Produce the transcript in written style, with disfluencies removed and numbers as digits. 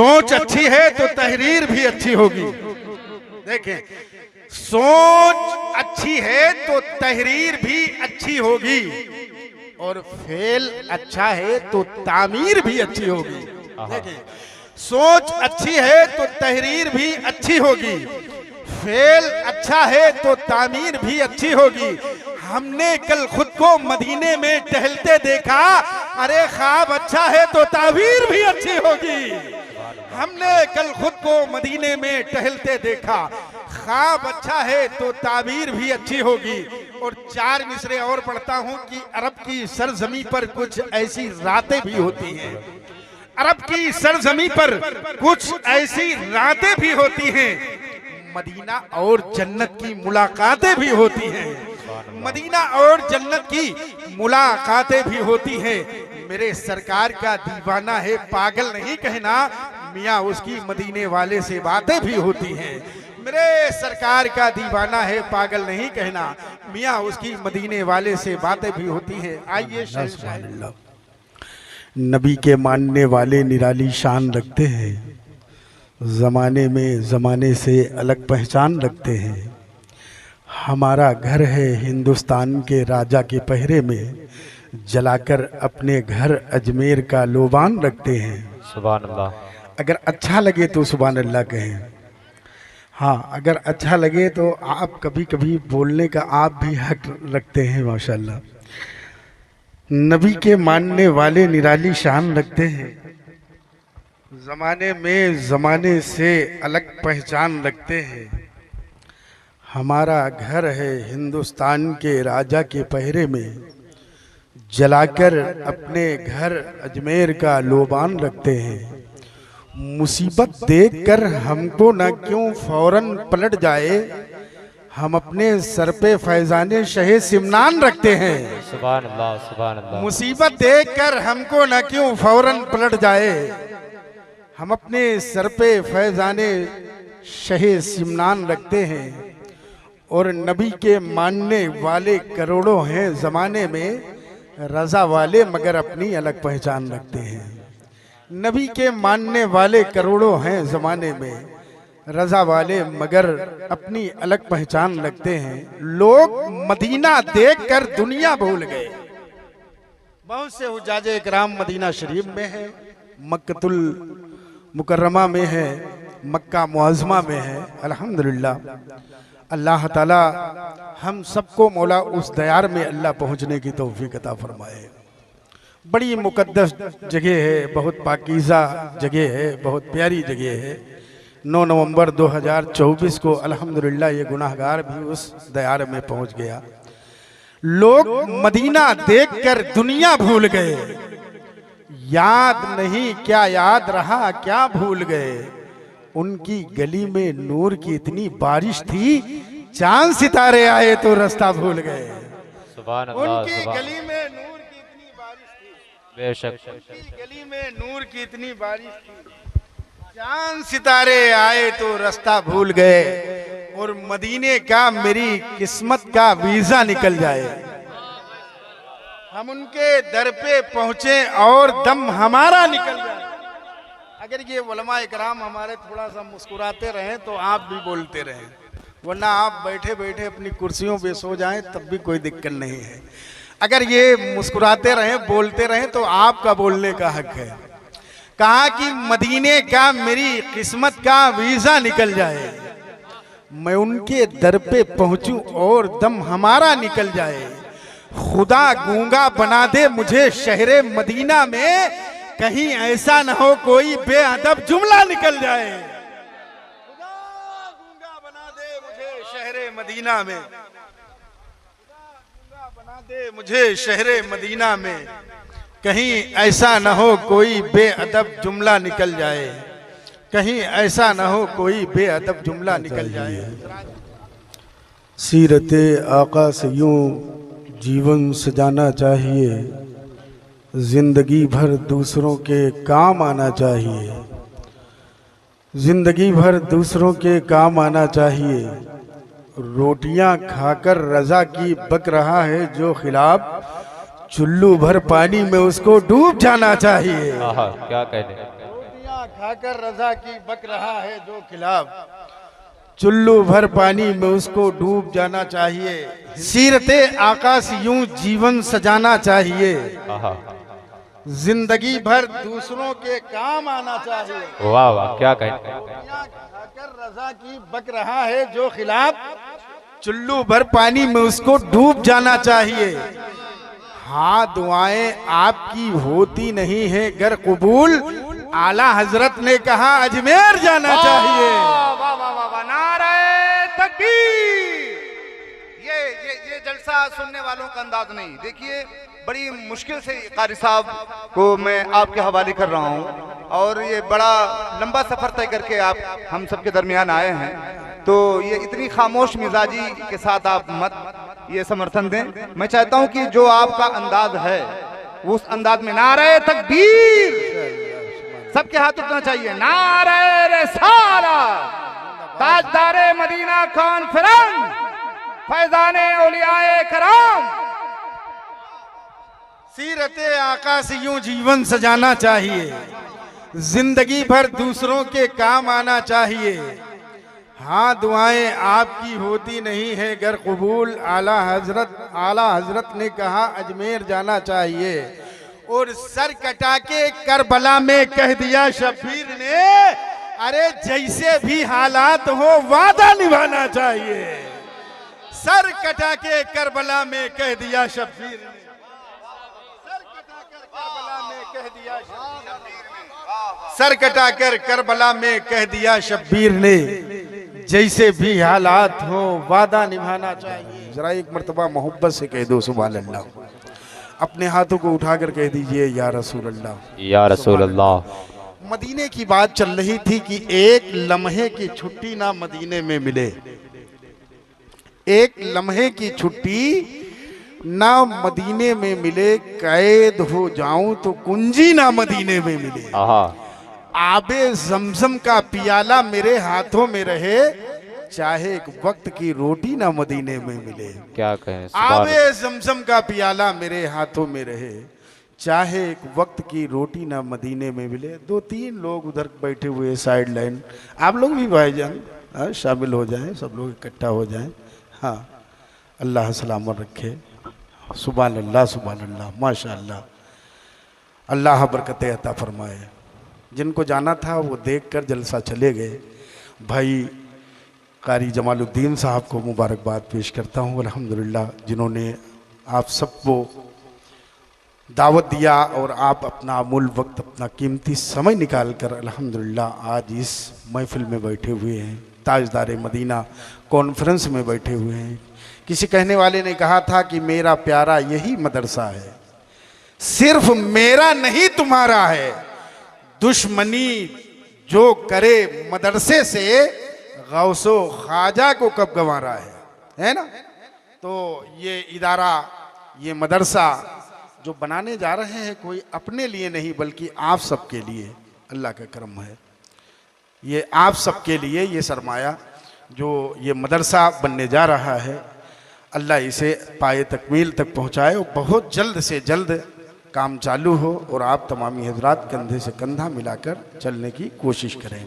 सोच अच्छी है तो तहरीर भी अच्छी होगी। देखें, सोच अच्छी है तो तहरीर भी अच्छी होगी, और फेल अच्छा है तो तामीर भी अच्छी होगी। देखें, सोच अच्छी है तो तहरीर भी अच्छी होगी, फेल अच्छा है तो तामीर भी अच्छी होगी। हमने कल खुद को मदीने में टहलते देखा, अरे ख्वाब अच्छा है तो ताबीर भी अच्छी होगी। हमने कल खुद को मदीने में टहलते देखा, ख्वाब अच्छा है तो ताबीर भी अच्छी होगी। और 4 मिसरे और पढ़ता हूं कि अरब की सरजमी पर कुछ ऐसी रातें भी होती हैं, अरब की सरजमी पर कुछ ऐसी रातें भी होती हैं, मदीना और जन्नत की मुलाकातें भी होती हैं, मदीना और जन्नत की मुलाकातें भी होती हैं। मेरे सरकार का दीवाना है, पागल नहीं कहना, मियाँ उसकी मदीने वाले से बातें भी होती हैं। मेरे सरकार का दीवाना है, पागल नहीं कहना, मियाँ उसकी मदीने वाले से बातें भी होती हैं। आइए नबी के मानने वाले निराली शान रखते हैं, ज़माने में ज़माने से अलग पहचान रखते हैं। हमारा घर है हिंदुस्तान के राजा के पहरे में, जलाकर अपने घर अजमेर का लोबान रखते हैं। सुभान अल्लाह। अगर अच्छा लगे तो सुभान अल्लाह कहें। हाँ, अगर अच्छा लगे तो आप कभी कभी बोलने का आप भी हक रखते हैं। माशाल्लाह, नबी के मानने वाले निराली शान रखते हैं, ज़माने में ज़माने से अलग पहचान रखते हैं। हमारा घर है हिंदुस्तान के राजा के पहरे में, जलाकर अपने घर अजमेर का लोबान रखते हैं। मुसीबत देखकर हमको न क्यों फौरन पलट जाए, हम अपने सर पे फैजाने शहे सिमनान रखते हैं। सुभान अल्लाह, सुभान अल्लाह। मुसीबत देखकर हमको न क्यों फौरन पलट जाए, हम अपने सर पे फैजाने शहे सिमनान रखते हैं। और नबी के मानने वाले करोड़ों हैं ज़माने में, रज़ा वाले मगर अपनी अलग पहचान रखते हैं। नबी के मानने वाले करोड़ों हैं ज़माने में, रज़ा वाले मगर अपनी अलग पहचान रखते हैं। लोग मदीना देखकर दुनिया भूल गए। बहुत से हुज्जाजे इकराम मदीना शरीफ में है, मक्कतुल मुकर्रमा में है, मक्का मुअज़्ज़मा में है। अल्हम्दुलिल्लाह, अल्लाह ताला हम सबको मौला उस दयार में अल्लाह पहुँचने की तौफीक अता फरमाए। बड़ी मुकद्दस जगह है, बहुत पाकीज़ा जगह है, बहुत प्यारी जगह है। 9 नवंबर 2024 को अल्हम्दुलिल्लाह ये गुनाहगार भी उस दयार में पहुँच गया। लोग मदीना देखकर दुनिया भूल गए, याद नहीं क्या याद रहा, क्या भूल गए। उनकी गली में नूर की इतनी बारिश थी, चांद सितारे आए तो रास्ता भूल गए। सुभान अल्लाह। उनकी गली में नूर की इतनी बारिश थी, बेशक, उनकी गली में नूर की इतनी बारिश थी, चांद सितारे आए तो रास्ता भूल गए। और मदीने का मेरी किस्मत का वीजा निकल जाए, हम उनके दर पे पहुंचे और दम हमारा निकल जाए। अगर ये उलमा इकराम हमारे थोड़ा सा मुस्कुराते रहें तो आप भी बोलते रहें, वरना आप बैठे बैठे अपनी कुर्सियों पे सो जाएं तब भी कोई दिक्कत नहीं है। अगर ये मुस्कुराते रहें, बोलते रहें तो आपका बोलने का हक है। कहा कि मदीने का मेरी किस्मत का वीजा निकल जाए, मैं उनके दर पे पहुंचूं और दम हमारा निकल जाए। खुदा गूंगा बना दे मुझे शहरे मदीना में, कहीं ऐसा न हो कोई बेअदब जुमला निकल जाए। खुदा गूंगा बना दे मुझे शहरे मदीना में, खुदा गूंगा बना दे मुझे शहरे मदीना में, कहीं ऐसा न हो कोई बेअदब जुमला निकल जाए, कहीं ऐसा न हो कोई बेअदब जुमला निकल जाए। सीरते आका से यूं जीवन सजाना चाहिए, जिंदगी भर दूसरों के काम आना चाहिए, जिंदगी भर दूसरों के काम आना चाहिए। रोटियां खाकर रजा की बक रहा है जो खिलाफ, चुल्लू भर पानी में उसको डूब जाना चाहिए। क्या कहने। रोटियां खाकर रजा की बक रहा है जो खिलाफ, चुल्लू भर पानी में उसको डूब जाना चाहिए। सीरते आकाश यूं जीवन सजाना चाहिए, आहा, जिंदगी भर दूसरों के काम आना चाहिए। वाह वाह, क्या कहें। खाकर रजा की बक रहा है जो खिलाफ, चुल्लू भर पानी में उसको डूब जाना चाहिए। हाँ, दुआएं आपकी होती नहीं है गर कबूल, आला हजरत ने कहा अजमेर जाना चाहिए। वाह वाह वाह वाह, नारे तकबीर। ये जलसा सुनने वालों का अंदाज नहीं। देखिए, बड़ी मुश्किल से कारी साहब को मैं आपके हवाले कर रहा हूं, और ये बड़ा लंबा सफर तय करके आप हम सबके दरमियान आए हैं, तो ये इतनी खामोश मिजाजी के साथ आप मत ये समर्थन दें। मैं चाहता हूं कि जो आपका अंदाज है वो उस अंदाज में नारे तकबीर सबके हाथ उठना चाहिए। नारे रिसाला, ताजदारे मदीना कॉन्फ्रेंस, फैजाने औलियाए कराम। सीरते आकाश यूं जीवन सजाना चाहिए, जिंदगी भर दूसरों के काम आना चाहिए। हाँ, दुआएं आपकी होती नहीं है गर कबूल, आला हजरत ने कहा अजमेर जाना चाहिए। और सर कटा के करबला में कह दिया शब्बीर ने, अरे जैसे भी हालात हो वादा निभाना चाहिए। सर कटा के करबला में कह दिया शब्बीर ने, सर कटाकर करबला में कह दिया शब्बीर ने, जैसे भी हालात हो वादा निभाना चाहिए। जरा एक मर्तबा मोहब्बत से कह दो सुभान अल्लाह। अपने हाथों को उठाकर कह दीजिए या रसूल अल्लाह, या रसूल अल्लाह। मदीने की बात चल रही थी कि एक लम्हे की छुट्टी ना मदीने में मिले, एक लम्हे की छुट्टी ना मदीने में मिले, कैद हो जाऊं तो कुंजी ना मदीने में मिले। आहा, आबे जमजम का पियाला मेरे हाथों में रहे, चाहे एक वक्त की रोटी ना मदीने में मिले। क्या कहें। आबे जमजम का पियाला मेरे हाथों में रहे, चाहे एक वक्त की रोटी ना मदीने में मिले। 2-3 लोग उधर बैठे हुए साइड लाइन, आप लोग भी भाईजान शामिल हो जाएं, सब लोग इकट्ठा हो जाएं। हाँ, अल्लाह सलामत रखे। सुभान अल्लाह, माशाअल्लाह, अल्लाह बरकत अता फरमाए। जिनको जाना था वो देखकर जलसा चले गए। भाई कारी जमालुद्दीन साहब को मुबारकबाद पेश करता हूँ अल्हम्दुलिल्लाह, जिन्होंने आप सबको दावत दिया और आप अपना अमूल वक्त, अपना कीमती समय निकाल कर अल्हम्दुलिल्लाह आज इस महफिल में बैठे हुए हैं, ताजदारे मदीना कॉन्फ्रेंस में बैठे हुए हैं। किसी कहने वाले ने कहा था कि मेरा प्यारा यही मदरसा है, सिर्फ मेरा नहीं तुम्हारा है। दुश्मनी जो करे मदरसे से, गौसो ख्वाजा को कब गंवारा है ना। तो ये इदारा, ये मदरसा जो बनाने जा रहे हैं, कोई अपने लिए नहीं बल्कि आप सबके लिए अल्लाह का करम है। ये आप सबके लिए ये सरमाया जो ये मदरसा बनने जा रहा है, अल्लाह इसे पाए तकमील तक पहुँचाए और बहुत जल्द से जल्द काम चालू हो और आप तमामी हजरात कंधे से कंधा मिलाकर चलने की कोशिश करें।